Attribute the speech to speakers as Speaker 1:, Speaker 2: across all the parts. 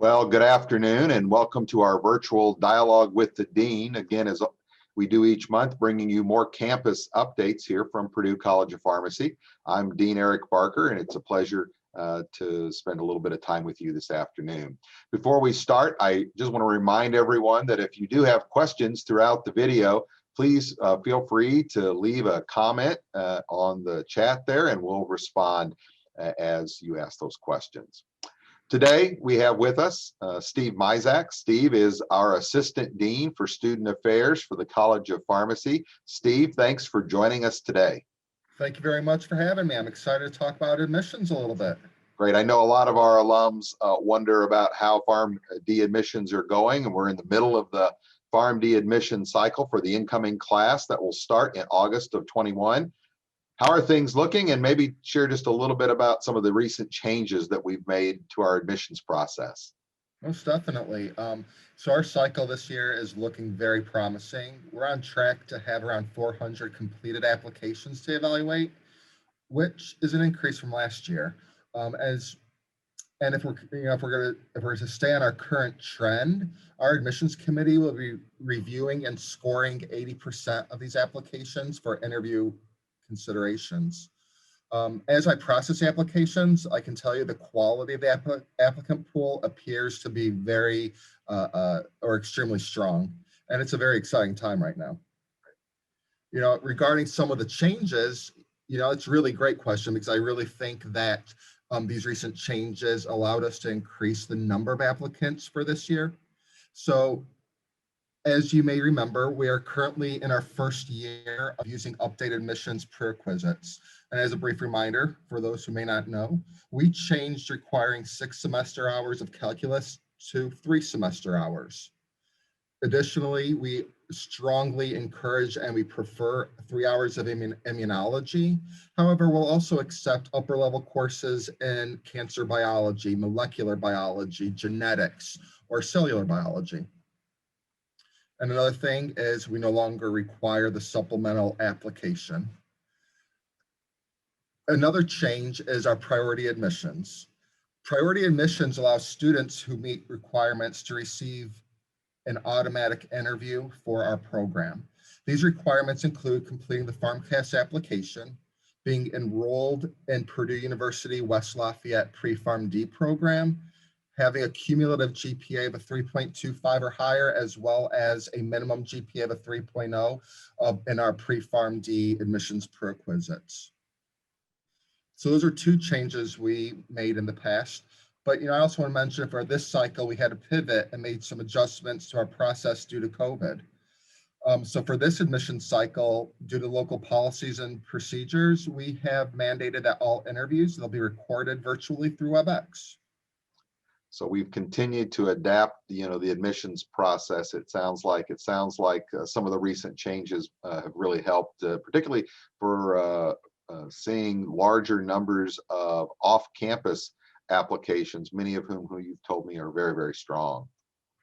Speaker 1: Well, good afternoon and welcome to our virtual dialogue with the Dean. Again, as we do each month, bringing you more campus updates here from Purdue College of Pharmacy. I'm Dean Eric Barker, and it's a pleasure to spend a little bit of time with you this afternoon. Before we start, I just want to remind everyone that if you do have questions throughout the video, please feel free to leave a comment on the chat there, and we'll respond as you ask those questions. Today, we have with us Steve Myszak. Steve is our Assistant Dean for Student Affairs for the College of Pharmacy. Steve, thanks for joining us today.
Speaker 2: Thank you very much for having me. I'm excited to talk about admissions a little bit.
Speaker 1: Great. I know a lot of our alums wonder about how Pharmd admissions are going, and we're in the middle of the Pharmd admission cycle for the incoming class that will start in August of 21. How are things looking? And maybe share just a little bit about some of the recent changes that we've made to our admissions process.
Speaker 2: Most definitely. So our cycle this year is looking very promising. We're on track to have around 400 completed applications to evaluate, which is an increase from last year. If we're to stay on our current trend, our admissions committee will be reviewing and scoring 80% of these applications for interview considerations. As I process applications, I can tell you the quality of the applicant pool appears to be very or extremely strong, and it's a very exciting time right now. Regarding some of the changes, it's a really great question because I really think that these recent changes allowed us to increase the number of applicants for this year. So, as you may remember, we are currently in our first year of using updated admissions prerequisites. And as a brief reminder, for those who may not know, we changed requiring 6 semester hours of calculus to 3 semester hours. Additionally, we strongly encourage and we prefer 3 hours of immunology. However, we'll also accept upper level courses in cancer biology, molecular biology, genetics, or cellular biology. And another thing is we no longer require the supplemental application. Another change is our priority admissions. Priority admissions allows students who meet requirements to receive an automatic interview for our program. These requirements include completing the PharmCAS application, being enrolled in Purdue University West Lafayette Pre-Pharmd program, having a cumulative GPA of a 3.25 or higher, as well as a minimum GPA of a 3.0 in our pre-Pharmd admissions prerequisites. So those are 2 changes we made in the past. But I also want to mention for this cycle, we had to pivot and made some adjustments to our process due to COVID. So for this admission cycle, due to local policies and procedures, we have mandated that all interviews, they'll be recorded virtually through WebEx.
Speaker 1: So we've continued to adapt, the admissions process. It sounds like some of the recent changes have really helped, particularly for seeing larger numbers of off-campus applications, many of whom you've told me are very, very strong.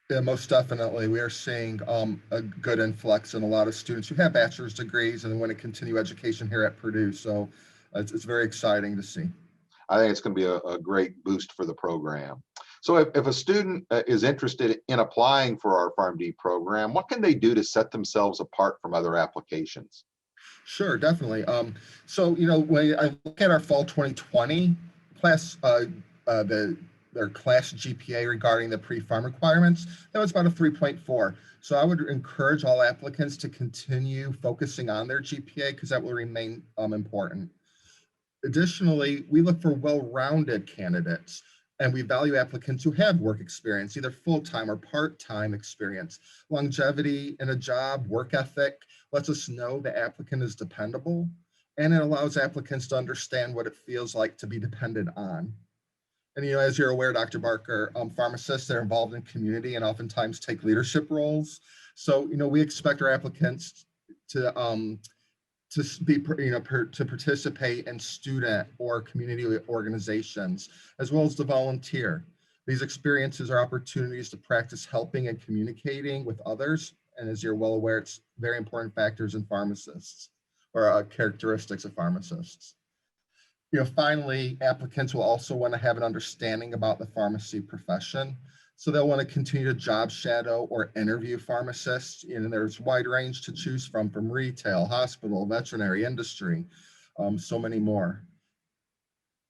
Speaker 2: Yeah, most definitely. We are seeing a good influx in a lot of students who have bachelor's degrees and want to continue education here at Purdue. So it's very exciting to see.
Speaker 1: I think it's going to be a great boost for the program. So if a student is interested in applying for our Pharmd program, what can they do to set themselves apart from other applications?
Speaker 2: Sure, definitely. So, when I look at our fall 2020 class, their class GPA regarding the pre-pharm requirements, that was about a 3.4. So I would encourage all applicants to continue focusing on their GPA because that will remain important. Additionally, we look for well-rounded candidates, and we value applicants who have work experience, either full-time or part-time experience. Longevity in a job, work ethic, lets us know the applicant is dependable, and it allows applicants to understand what it feels like to be depended on. And as you're aware, Dr. Barker, pharmacists are involved in community and oftentimes take leadership roles. So, we expect our applicants to participate in student or community organizations, as well as to volunteer. These experiences are opportunities to practice helping and communicating with others. And as you're well aware, it's very important factors in pharmacists or characteristics of pharmacists. Finally, applicants will also want to have an understanding about the pharmacy profession. So they'll want to continue to job shadow or interview pharmacists. And there's a wide range to choose from retail, hospital, veterinary, industry, so many more.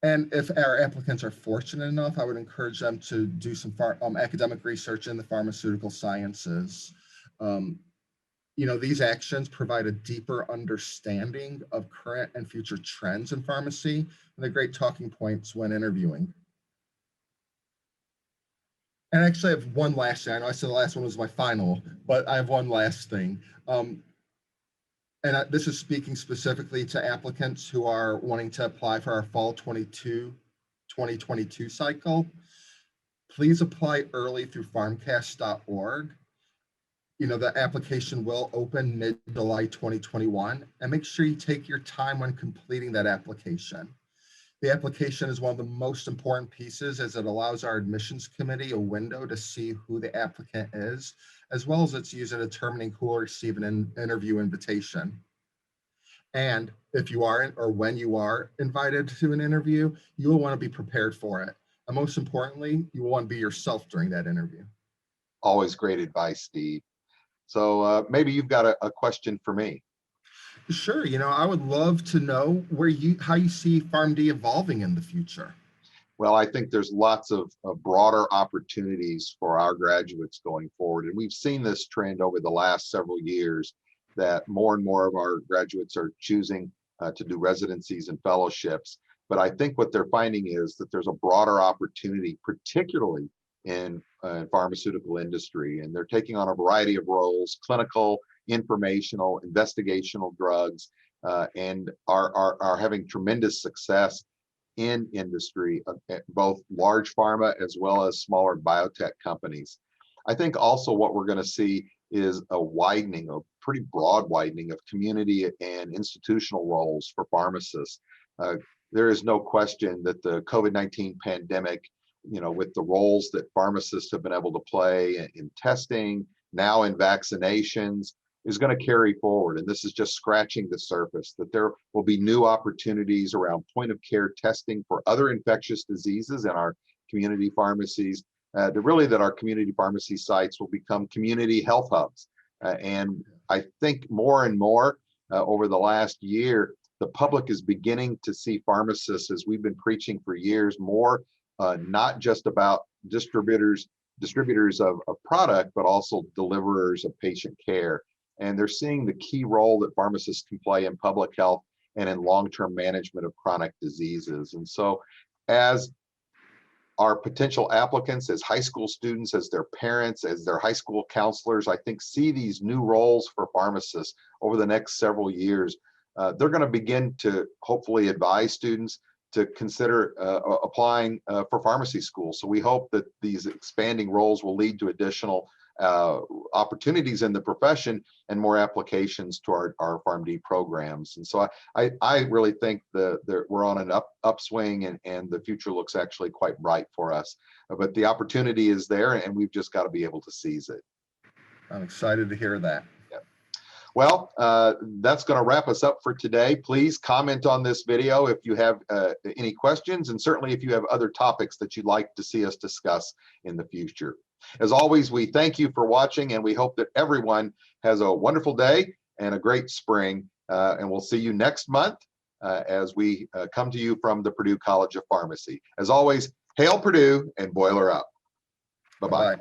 Speaker 2: And if our applicants are fortunate enough, I would encourage them to do some academic research in the pharmaceutical sciences. These actions provide a deeper understanding of current and future trends in pharmacy, and they're great talking points when interviewing. And actually, I have one last thing. I know I said the last one was my final, but I have one last thing. This is speaking specifically to applicants who are wanting to apply for our fall 2022 cycle. Please apply early through pharmcast.org. The application will open mid-July 2021, and make sure you take your time when completing that application. The application is one of the most important pieces, as it allows our admissions committee a window to see who the applicant is, as well as it's used in determining who will receive an interview invitation. And if you are, or when you are invited to an interview, you will want to be prepared for it. And most importantly, you will want to be yourself during that interview.
Speaker 1: Always great advice, Steve. So maybe you've got a question for me.
Speaker 2: Sure. I would love to know how you see Pharmd evolving in the future.
Speaker 1: Well, I think there's lots of broader opportunities for our graduates going forward. And we've seen this trend over the last several years, that more and more of our graduates are choosing to do residencies and fellowships. But I think what they're finding is that there's a broader opportunity, particularly in pharmaceutical industry, and they're taking on a variety of roles: clinical, informational, investigational drugs, and are having tremendous success in industry, both large pharma as well as smaller biotech companies. I think also what we're going to see is a pretty broad widening of community and institutional roles for pharmacists. There is no question that the COVID-19 pandemic, with the roles that pharmacists have been able to play in testing, now in vaccinations, is going to carry forward. And this is just scratching the surface, that there will be new opportunities around point of care testing for other infectious diseases in our community pharmacies, that our community pharmacy sites will become community health hubs. And I think more and more over the last year, the public is beginning to see pharmacists, as we've been preaching for years, more not just about distributors of product, but also deliverers of patient care. And they're seeing the key role that pharmacists can play in public health and in long-term management of chronic diseases. And so as our potential applicants, as high school students, as their parents, as their high school counselors, I think see these new roles for pharmacists over the next several years, they're going to begin to hopefully advise students to consider applying for pharmacy school. So we hope that these expanding roles will lead to additional opportunities in the profession and more applications to our Pharmd programs. And so I really think that we're on an upswing, and the future looks actually quite bright for us. But the opportunity is there, and we've just got to be able to seize it.
Speaker 2: I'm excited to hear that.
Speaker 1: Well, that's going to wrap us up for today. Please comment on this video if you have any questions, and certainly if you have other topics that you'd like to see us discuss in the future. As always, we thank you for watching, and we hope that everyone has a wonderful day and a great spring. And we'll see you next month as we come to you from the Purdue College of Pharmacy. As always, hail Purdue and boiler up. Bye-bye.